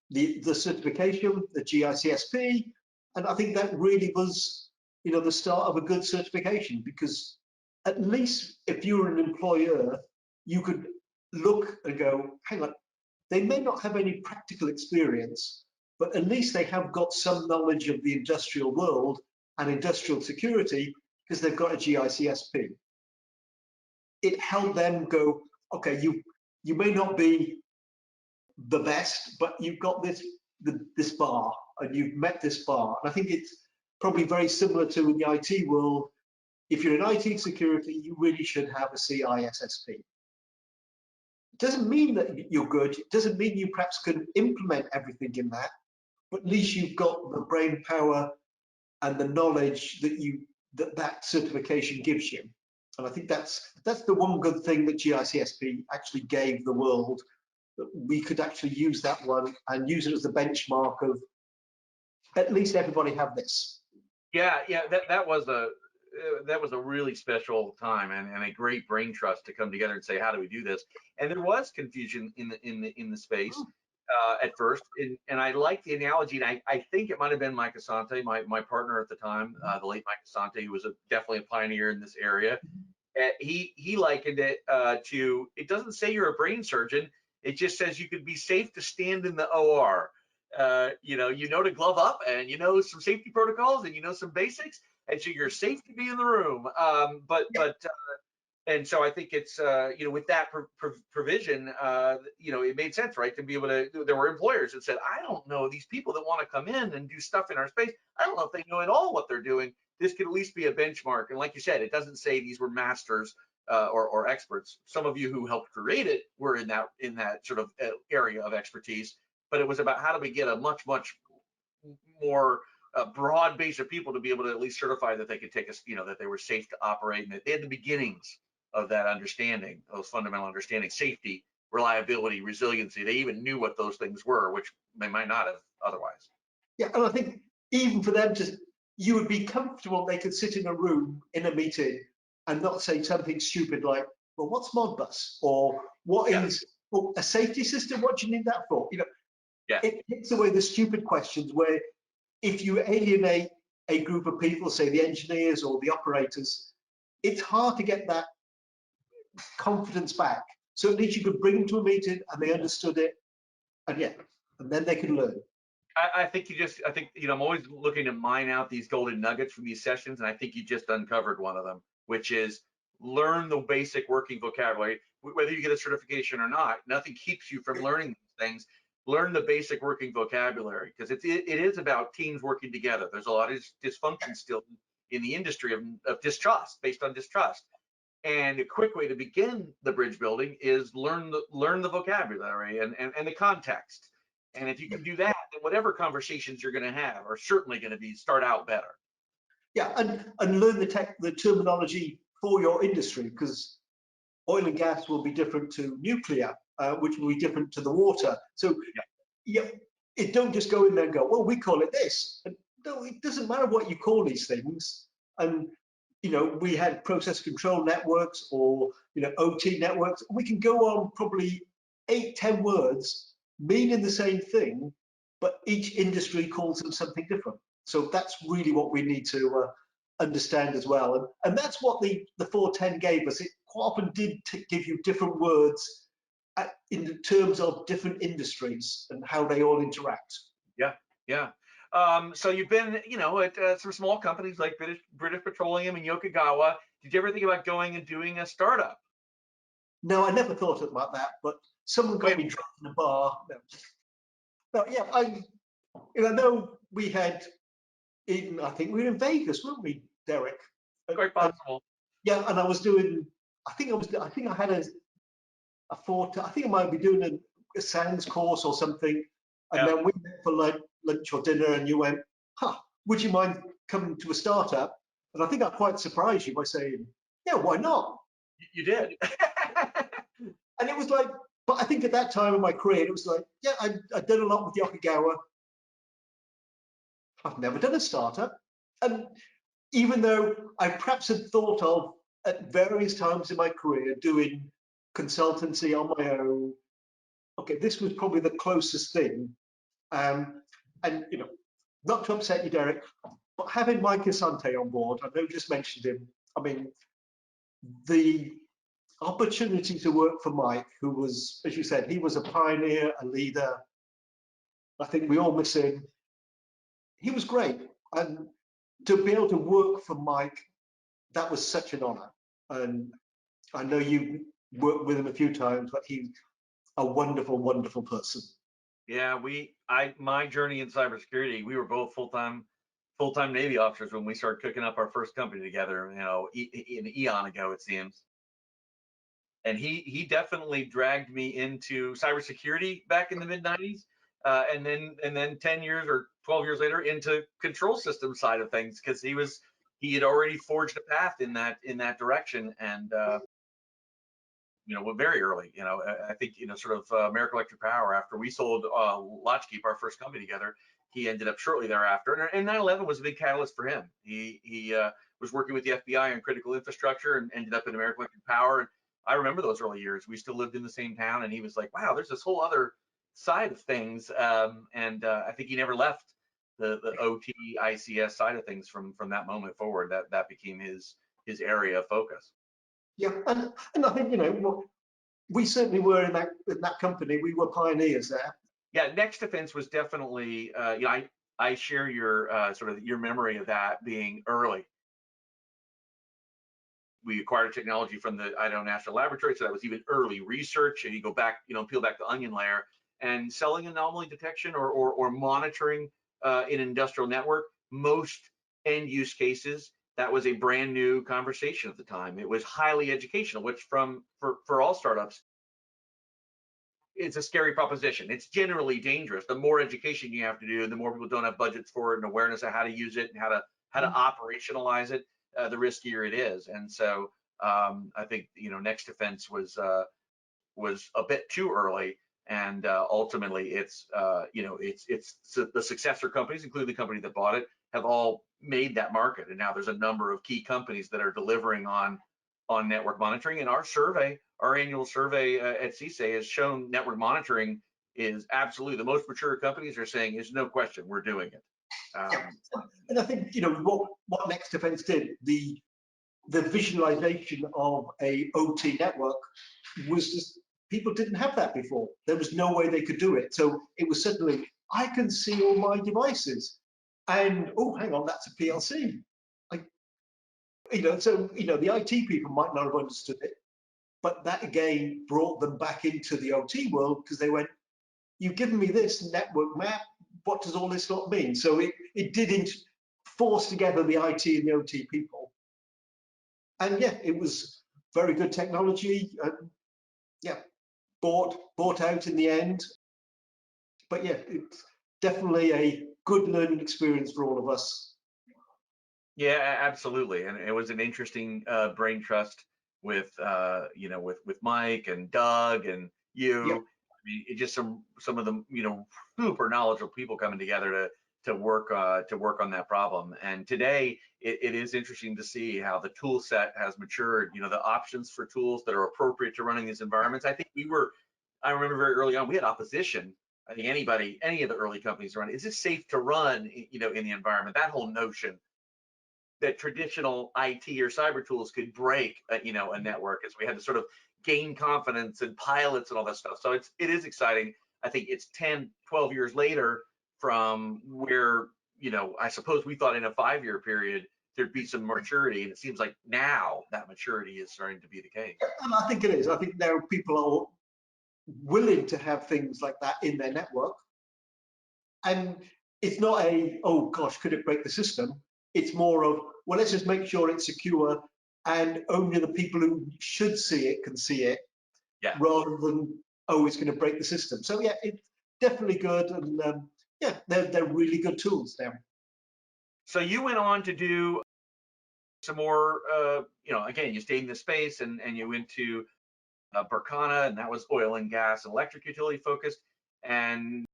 certification, the GICSP, and I think that really was the start of a good certification, because at least if you were an employer, you could look and go, hang on, they may not have any practical experience, but at least they have got some knowledge of the industrial world and industrial security because they've got a GICSP. It helped them go, okay, you may not be the best, but you've got this bar and you've met this bar. And I think probably very similar to in the IT world. If you're in IT security, you really should have a CISSP. It doesn't mean that you're good. It doesn't mean you perhaps can implement everything in that, but at least you've got the brain power and the knowledge that certification gives you. And I think that's the one good thing that GICSP actually gave the world, that we could actually use that one and use it as the benchmark of at least everybody have this. Yeah, yeah, that was a really special time and a great brain trust to come together and say, how do we do this? And there was confusion in the space at first, and I like the analogy, and I think it might have been Mike Asante, my partner at the time, the late Mike Asante, who was definitely a pioneer in this area. He likened it to, it doesn't say you're a brain surgeon, it just says you could be safe to stand in the OR. You know to glove up, and you know some safety protocols, and you know some basics, and so you're safe to be in the room. And so I think it's with that provision, it made sense, right, to be able to. There were employers that said, I don't know these people that want to come in and do stuff in our space. I don't know if they know at all what they're doing. This could at least be a benchmark. And like you said, it doesn't say these were masters or experts. Some of you who helped create it were in that sort of area of expertise. But it was about how do we get a much more broad base of people to be able to at least certify that they could take us, that they were safe to operate, and that they had the beginnings of that understanding, those fundamental understandings, safety, reliability, resiliency. They even knew what those things were, which they might not have otherwise. Yeah, and I think even for them you would be comfortable, they could sit in a room in a meeting and not say something stupid like, well, what's Modbus? Or what is a safety system? What do you need that for? It takes away the stupid questions where if you alienate a group of people, say the engineers or the operators, it's hard to get that confidence back. So at least you could bring them to a meeting and they understood it, and then they could learn. I think I'm always looking to mine out these golden nuggets from these sessions, and I think you just uncovered one of them, which is learn the basic working vocabulary. Whether you get a certification or not, nothing keeps you from learning these things. Learn the basic working vocabulary, because it is about teams working together. There's a lot of dysfunction still in the industry of distrust, based on distrust. And a quick way to begin the bridge building is learn the vocabulary and the context. And if you can do that, then whatever conversations you're going to have are certainly going to start out better. Yeah, and learn the terminology for your industry, because oil and gas will be different to nuclear, which will be different to the water. So it don't just go in there and go, well, we call it this. And no, it doesn't matter what you call these things. And we had process control networks or OT networks. We can go on probably 8-10 words meaning the same thing, but each industry calls them something different. So that's really what we need to understand as well. And that's what the 410 gave us. It quite often did give you different words in terms of different industries and how they all interact. Yeah. So you've been, at some small companies like British Petroleum and Yokogawa. Did you ever think about going and doing a startup? No, I never thought about that, but someone got me drunk in a bar. No, yeah, I know we had, I think we were in Vegas, weren't we, Derek? Quite possible. Yeah, and I was doing, I think I had I think I might be doing a SANS course or something, and then we went for lunch or dinner, and you went, would you mind coming to a startup? And I think I quite surprised you by saying, yeah, why not? You did. And it was like, but I think at that time in my career, it was like, yeah, I'd done a lot with Yokogawa. I've never done a startup. And even though I perhaps had thought of at various times in my career doing consultancy on my own, okay, this was probably the closest thing. And not to upset you, Derek, but having Mike Asante on board, I know you just mentioned him. I mean, the opportunity to work for Mike, who was, as you said, he was a pioneer, a leader. I think we all miss him. He was great. And to be able to work for Mike, that was such an honor. And I know you've worked with him a few times, but he's a wonderful, wonderful person. Yeah, my journey in cybersecurity, we were both full-time full-time Navy officers when we started cooking up our first company together, an eon ago, it seems. And he definitely dragged me into cybersecurity back in the mid 90s, and then 10 years or 12 years later into control system side of things, because he had already forged a path in that direction. And very early, I think, sort of American Electric Power, after we sold Latchkeep, our first company together, he ended up shortly thereafter. And 9/11 was a big catalyst for him. He was working with the FBI on critical infrastructure and ended up in American Electric Power. And I remember those early years. We still lived in the same town, and he was like, wow, there's this whole other side of things. And I think he never left the OT ICS side of things from that moment forward. That became his area of focus. Yeah, and I think, we certainly were in that company. We were pioneers there. Yeah, Next Defense was definitely, I share your sort of your memory of that being early. We acquired technology from the Idaho National Laboratory, so that was even early research. And you go back, peel back the onion layer, and selling anomaly detection or monitoring in an industrial network. Most end use cases, that was a brand new conversation at the time. It was highly educational, which for all startups, it's a scary proposition. It's generally dangerous. The more education you have to do, and the more people don't have budgets for it and awareness of how to use it and how to operationalize it, the riskier it is. And so I think Next Defense was a bit too early, and ultimately it's the successor companies, including the company that bought it, have all made that market. And now there's a number of key companies that are delivering on network monitoring. And our annual survey at CISA has shown network monitoring is absolutely the most mature companies are saying is no question, we're doing it. And I think, what Next Defense did, the visualization of a OT network was just, people didn't have that before. There was no way they could do it. So it was suddenly, I can see all my devices. And, oh, hang on, that's a PLC. The IT people might not have understood it, but that again brought them back into the OT world, because they went, you've given me this network map, what does all this not mean? So it didn't force together the IT and the OT people. And yeah, it was very good technology. Bought out in the end. But yeah, it's definitely a good learning experience for all of us. Yeah, absolutely. And it was an interesting brain trust with with Mike and Doug and you. Yep. I mean, it just some of the super knowledgeable people coming together to work on that problem. And today it is interesting to see how the tool set has matured. The options for tools that are appropriate to running these environments. I remember very early on we had opposition. I think any of the early companies around, is it safe to run in the environment? That whole notion that traditional IT or cyber tools could break a network, as we had to sort of gain confidence in pilots and all that stuff. So it is exciting. I think it's 10, 12 years later from where, I suppose we thought in a 5-year period there'd be some maturity, and it seems like now that maturity is starting to be the case. And I think it is. I think there are people are willing to have things like that in their network. And it's not oh gosh, could it break the system? It's more of, well, let's just make sure it's secure and only the people who should see it can see it, rather than, oh, it's going to break the system. So yeah, it's definitely good. And they're really good tools now. So you went on to do some more, again, you stayed in the space and you went to Berkana, and that was oil and gas and electric utility focused. And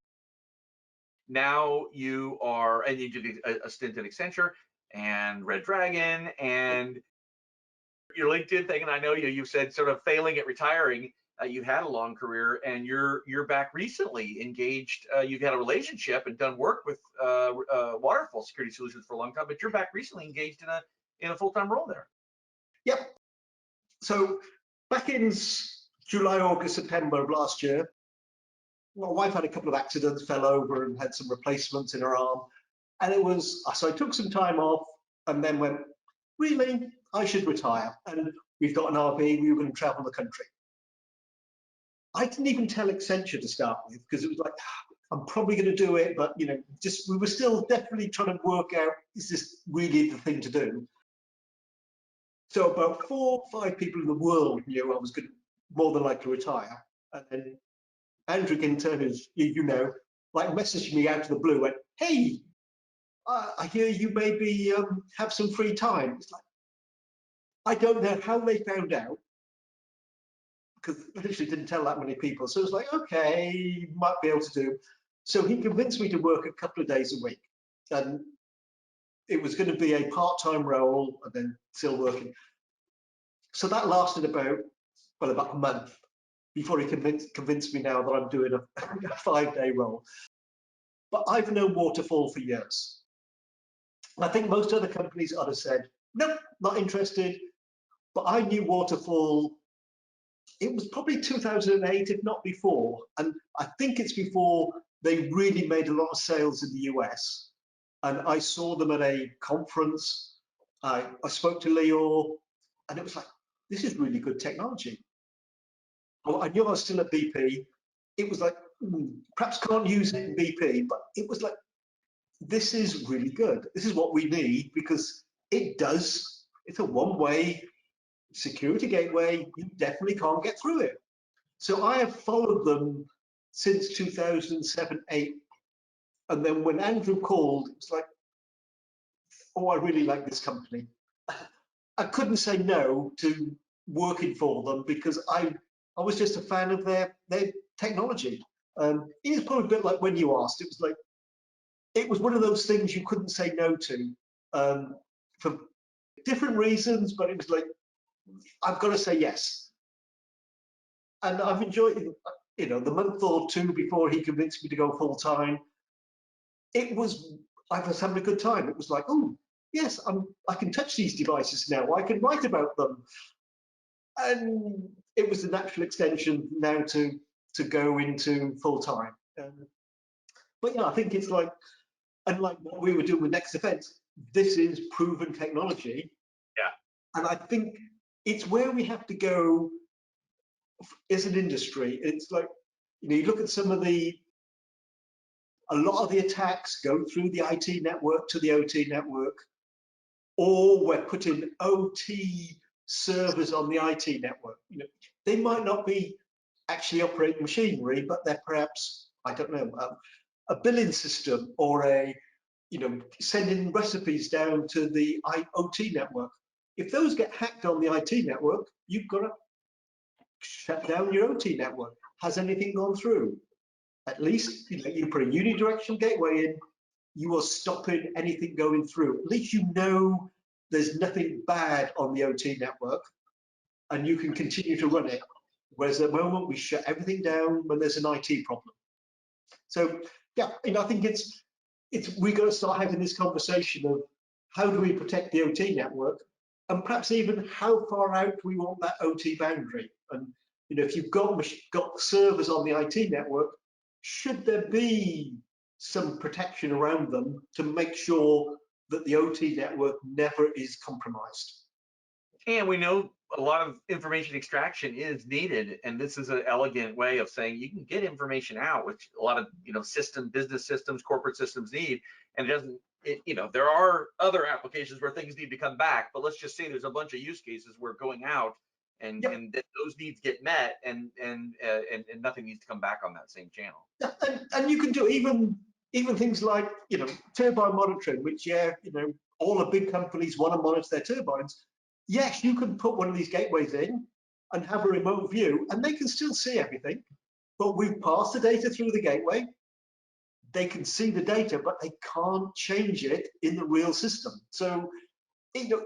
now you did a stint at Accenture and Red Dragon and your LinkedIn thing. And I know you've said sort of failing at retiring. You had a long career, and you're back recently engaged. You've had a relationship and done work with Waterfall Security Solutions for a long time, but you're back recently engaged in a full-time role there. Yep. So back in July, August, September of last year, my wife had a couple of accidents, fell over and had some replacements in her arm. And so I took some time off and then went, really, I should retire. And we've got an RV, we were going to travel the country. I didn't even tell Accenture to start with, because it was like, I'm probably going to do it, but just we were still definitely trying to work out, is this really the thing to do? So about 4 or 5 people in the world knew I was going to more than likely retire, and then Andrew Ginter, who's like messaged me out of the blue, went, "Hey, I hear you maybe have some free time." It's like, I don't know how they found out, because I literally didn't tell that many people. So it was like, okay, might be able to do. So he convinced me to work a couple of days a week, and it was going to be a part-time role and then still working. So that lasted about a month before he convinced me now that I'm doing a 5-day role. But I've known Waterfall for years. I think most other companies would have said, nope, not interested. But I knew Waterfall, it was probably 2008, if not before. And I think it's before they really made a lot of sales in the US. And I saw them at a conference. I spoke to Leo, and it was like, this is really good technology. Well, I knew I was still at BP. It was like, perhaps can't use it in BP, but it was like, this is really good. This is what we need, because it's a one-way security gateway. You definitely can't get through it. So I have followed them since 2007-8. And then when Andrew called, it was like, oh, I really like this company. I couldn't say no to working for them, because I was just a fan of their technology. It was probably a bit like when you asked. It was one of those things you couldn't say no to, for different reasons, but it was like, I've got to say yes. And I've enjoyed it. The month or two before he convinced me to go full time, I was having a good time. It was like, oh yes, I can touch these devices now. I can write about them, and it was the natural extension now to go into full time. But yeah, I think it's like, unlike what we were doing with Next Defense, this is proven technology. Yeah. And I think it's where we have to go as an industry. It's like, you look at a lot of the attacks go through the IT network to the OT network, or we're putting OT servers on the IT network. They might not be actually operating machinery, but they're perhaps, I don't know, a billing system, or sending recipes down to the OT network. If those get hacked on the IT network, you've got to shut down your OT network. Has anything gone through? At least you put a unidirectional gateway in, you are stopping anything going through. At least there's nothing bad on the OT network, and you can continue to run it. Whereas at the moment, we shut everything down when there's an IT problem. So yeah, I think we've got to start having this conversation of how do we protect the OT network, and perhaps even how far out do we want that OT boundary. And if you've got servers on the IT network, should there be some protection around them to make sure that the OT network never is compromised? And we know a lot of information extraction is needed, and this is an elegant way of saying you can get information out, which a lot of business systems, corporate systems need. And there are other applications where things need to come back, but let's just say there's a bunch of use cases where going out and Yep. and those needs get met, and nothing needs to come back on that same channel. And you can do even things like turbine monitoring, which all the big companies want to monitor their turbines. Yes, you can put one of these gateways in and have a remote view, and they can still see everything. But we've passed the data through the gateway. They can see the data, but they can't change it in the real system. So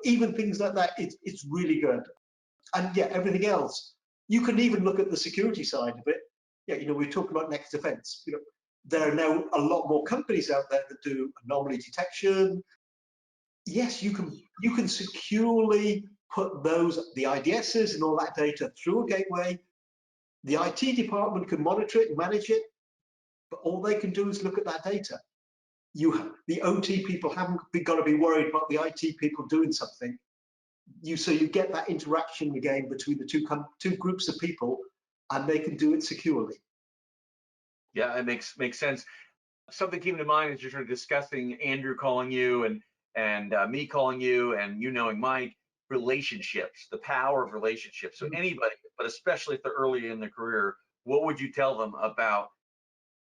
even things like that, it's really good. And yeah, everything else, you can even look at the security side of it. Yeah, we talked about Next Defense. There are now a lot more companies out there that do anomaly detection. Yes, you can securely put the IDSs and all that data through a gateway. The IT department can monitor it and manage it, but all they can do is look at that data. The OT people haven't got to be worried about the IT people doing something. So you get that interaction again between the two groups of people, and they can do it securely. Yeah, it makes sense. Something came to mind as you're sort of discussing Andrew calling you and me calling you and you knowing Mike. Relationships, the power of relationships. So anybody, but especially if they're early in their career, what would you tell them about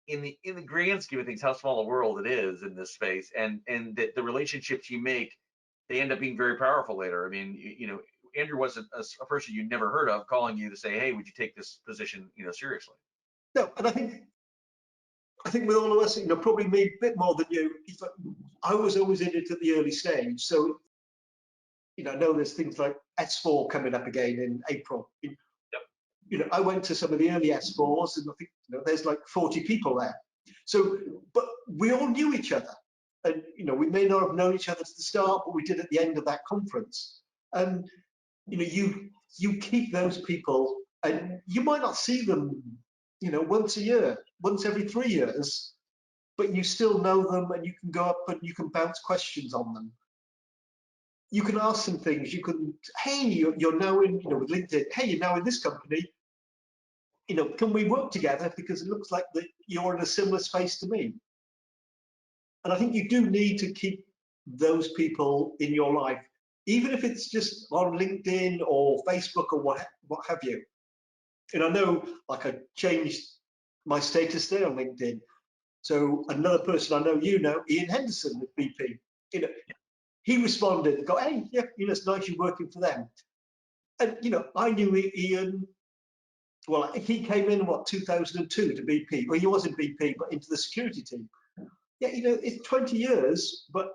in the grand scheme of things, how small a world it is in this space, and that the relationships you make, they end up being very powerful later. I mean, Andrew wasn't a person you'd never heard of calling you to say, hey, would you take this position, seriously? No, and I think with all of us, probably me a bit more than you. I was always in it at the early stage, so I know there's things like S4 coming up again in April. I went to some of the early S4s, and I think there's like 40 people there. So, but we all knew each other, and we may not have known each other at the start, but we did at the end of that conference. And you keep those people, and you might not see them, once a year, once every 3 years, but you still know them, and you can go up and you can bounce questions on them. You can ask them things. You can, hey, you're now in, with LinkedIn. Hey, you're now in this company. Can we work together? Because it looks like that you're in a similar space to me. And I think you do need to keep those people in your life, even if it's just on LinkedIn or Facebook or what have you. And I know, like, I changed my status there on LinkedIn. So another person I know, Ian Henderson at BP, he responded, go, hey, yeah, it's nice you're working for them. And, I knew Ian, well, he came in, 2002 to BP. Well, he was in BP, but into the security team. Yeah, it's 20 years, but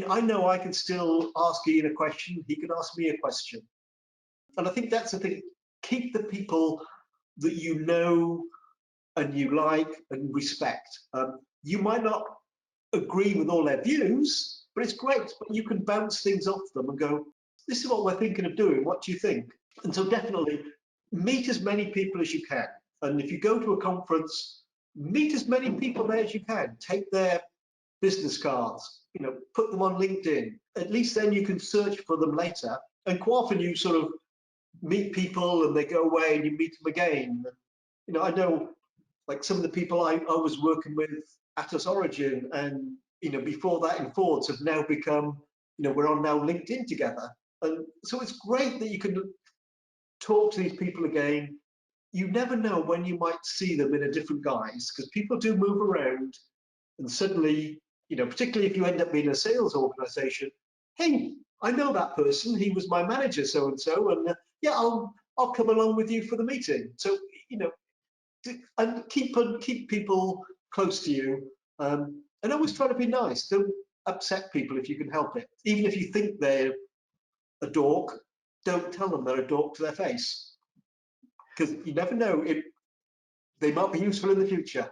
I know I can still ask Ian a question. He can ask me a question. And I think that's the thing. Keep the people that you know and you like and respect. You might not agree with all their views, but it's great. But you can bounce things off them and go, this is what we're thinking of doing. What do you think? And so definitely meet as many people as you can. And if you go to a conference, meet as many people there as you can. Take their business cards, put them on LinkedIn. At least then you can search for them later. And quite often you sort of meet people and they go away and you meet them again. I know, like, some of the people I was working with at Us Origin and, before that in Fords have now become, we're on now LinkedIn together. And so it's great that you can talk to these people again. You never know when you might see them in a different guise, because people do move around, and suddenly, particularly if you end up being a sales organization, hey, I know that person, he was my manager, so and so, and yeah, I'll come along with you for the meeting. So, and keep people close to you, and always try to be nice. Don't upset people if you can help it. Even if you think they're a dork, don't tell them they're a dork to their face, because you never know, they might be useful in the future.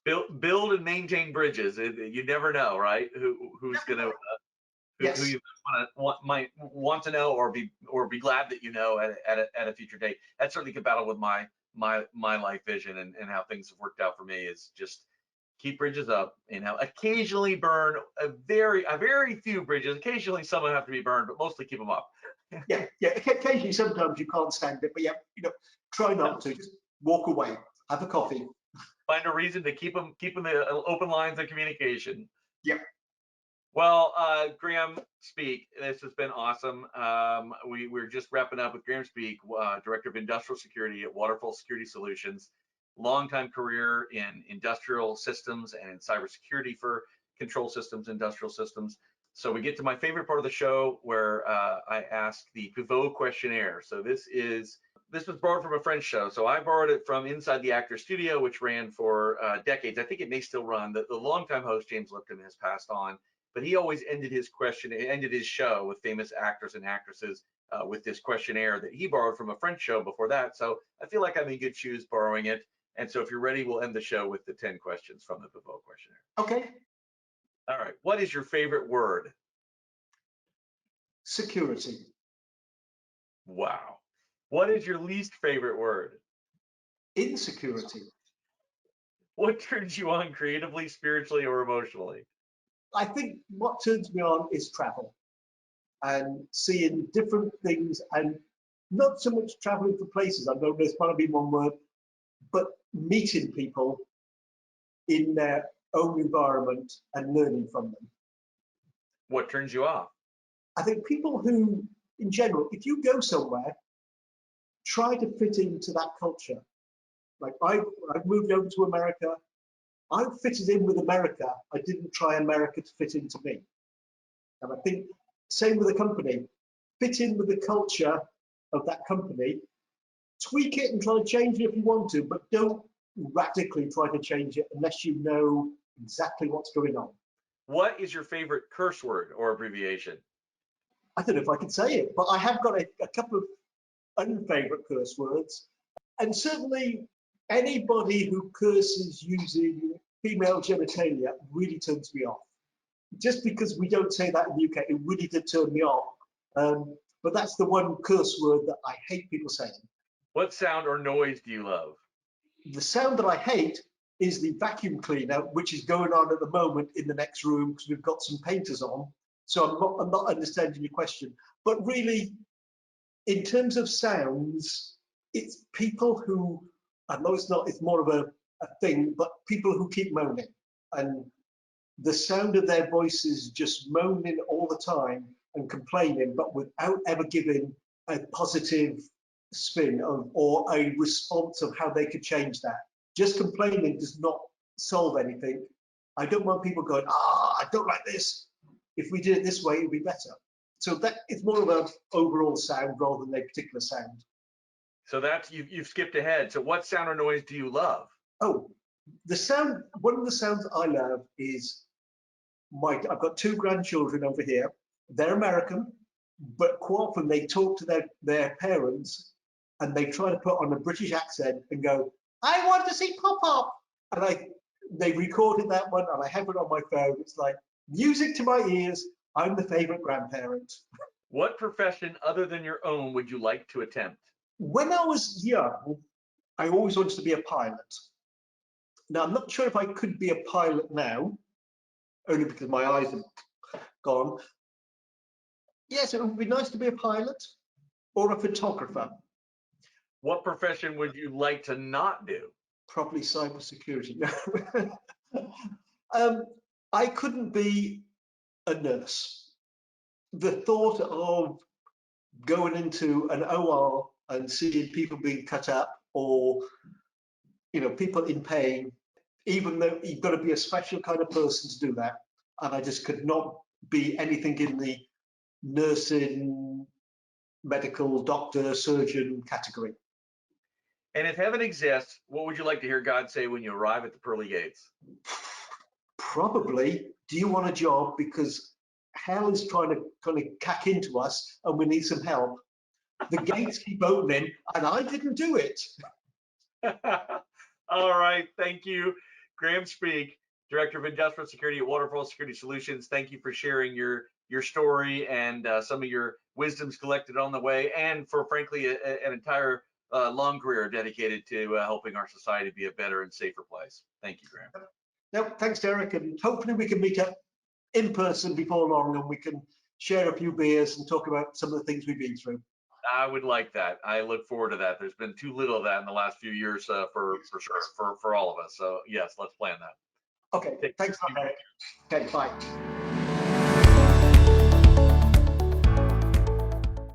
Build and maintain bridges. You never know, right? Who's going to who Yes. you might want to know or be glad that at a future date. That's certainly compatible with my life vision and how things have worked out for me. Is just keep bridges up, occasionally burn a very few bridges. Occasionally some have to be burned, but mostly keep them up. Yeah. Occasionally, sometimes you can't stand it, but yeah, try not to. Just walk away, have a coffee. Find a reason to keep them the open lines of communication. Yeah. Well, Graham Speake, this has been awesome. We're just wrapping up with Graham Speake, Director of Industrial Security at Waterfall Security Solutions. Longtime career in industrial systems and in cybersecurity for control systems, industrial systems. So we get to my favorite part of the show where I ask the Pivot questionnaire. So this was borrowed from a French show. So I borrowed it from Inside the Actor Studio, which ran for decades. I think it may still run. The longtime host, James Lipton, has passed on. But he always ended his show with famous actors and actresses with this questionnaire that he borrowed from a French show before that. So I feel like I'm in good shoes borrowing it. And so if you're ready, we'll end the show with the 10 questions from the Pivot questionnaire. Okay. All right. What is your favorite word? Security. Wow. What is your least favorite word? Insecurity. What turns you on creatively, spiritually, or emotionally? I think what turns me on is travel and seeing different things, and not so much traveling for places. I know there's going to be one word, but meeting people in their own environment and learning from them. What turns you off? I think people who, in general, if you go somewhere, try to fit into that culture. Like I've moved over to America. I fitted in with America. I didn't try America to fit into me. And I think same with a company. Fit in with the culture of that company. Tweak it and try to change it if you want to, but don't radically try to change it unless you know exactly what's going on. What is your favorite curse word or abbreviation? I don't know if I can say it, but I have got a couple of unfavorite curse words. And certainly anybody who curses using female genitalia really turns me off. Just because we don't say that in the UK, it really did turn me off. But that's the one curse word that I hate people saying. What sound or noise do you love? The sound that I hate is the vacuum cleaner, which is going on at the moment in the next room because we've got some painters on. So I'm not understanding your question. But really, in terms of sounds, it's people who, I know it's more of a thing, but people who keep moaning. And the sound of their voices just moaning all the time and complaining, but without ever giving a positive spin or a response of how they could change that. Just complaining does not solve anything. I don't want people going, I don't like this. If we did it this way, it'd be better. So that it's more of an overall sound rather than a particular sound. So that's you've skipped ahead. So what sound or noise do you love? Oh, the sound. One of the sounds I love is I've got two grandchildren over here. They're American, but quite often they talk to their parents and they try to put on a British accent and go, "I want to see Pop Up," and they recorded that one and I have it on my phone. It's like music to my ears. I'm the favorite grandparent. What profession other than your own would you like to attempt? When I was young, I always wanted to be a pilot. Now, I'm not sure if I could be a pilot now, only because my eyes are gone. Yes, it would be nice to be a pilot or a photographer. What profession would you like to not do? Probably cybersecurity. I couldn't be a nurse. The thought of going into an OR and seeing people being cut up or people in pain, even though you've got to be a special kind of person to do that, and I just could not be anything in the nursing, medical, doctor, surgeon category. And if heaven exists, what would you like to hear God say when you arrive at the pearly gates? Probably, do you want a job? Because hell is trying to kind of cack into us and we need some help. The gates keep opening and I didn't do it. All right, thank you. Graham Speake, Director of Industrial Security at Waterfall Security Solutions. Thank you for sharing your story and some of your wisdoms collected on the way, and for frankly an entire long career dedicated to helping our society be a better and safer place. Thank you, Graham. No, thanks, Derek, and hopefully we can meet up in person before long and we can share a few beers and talk about some of the things we've been through. I would like that. I look forward to that. There's been too little of that in the last few years for sure for all of us. So yes, let's plan that. Okay, thanks a lot, Eric. Okay, bye.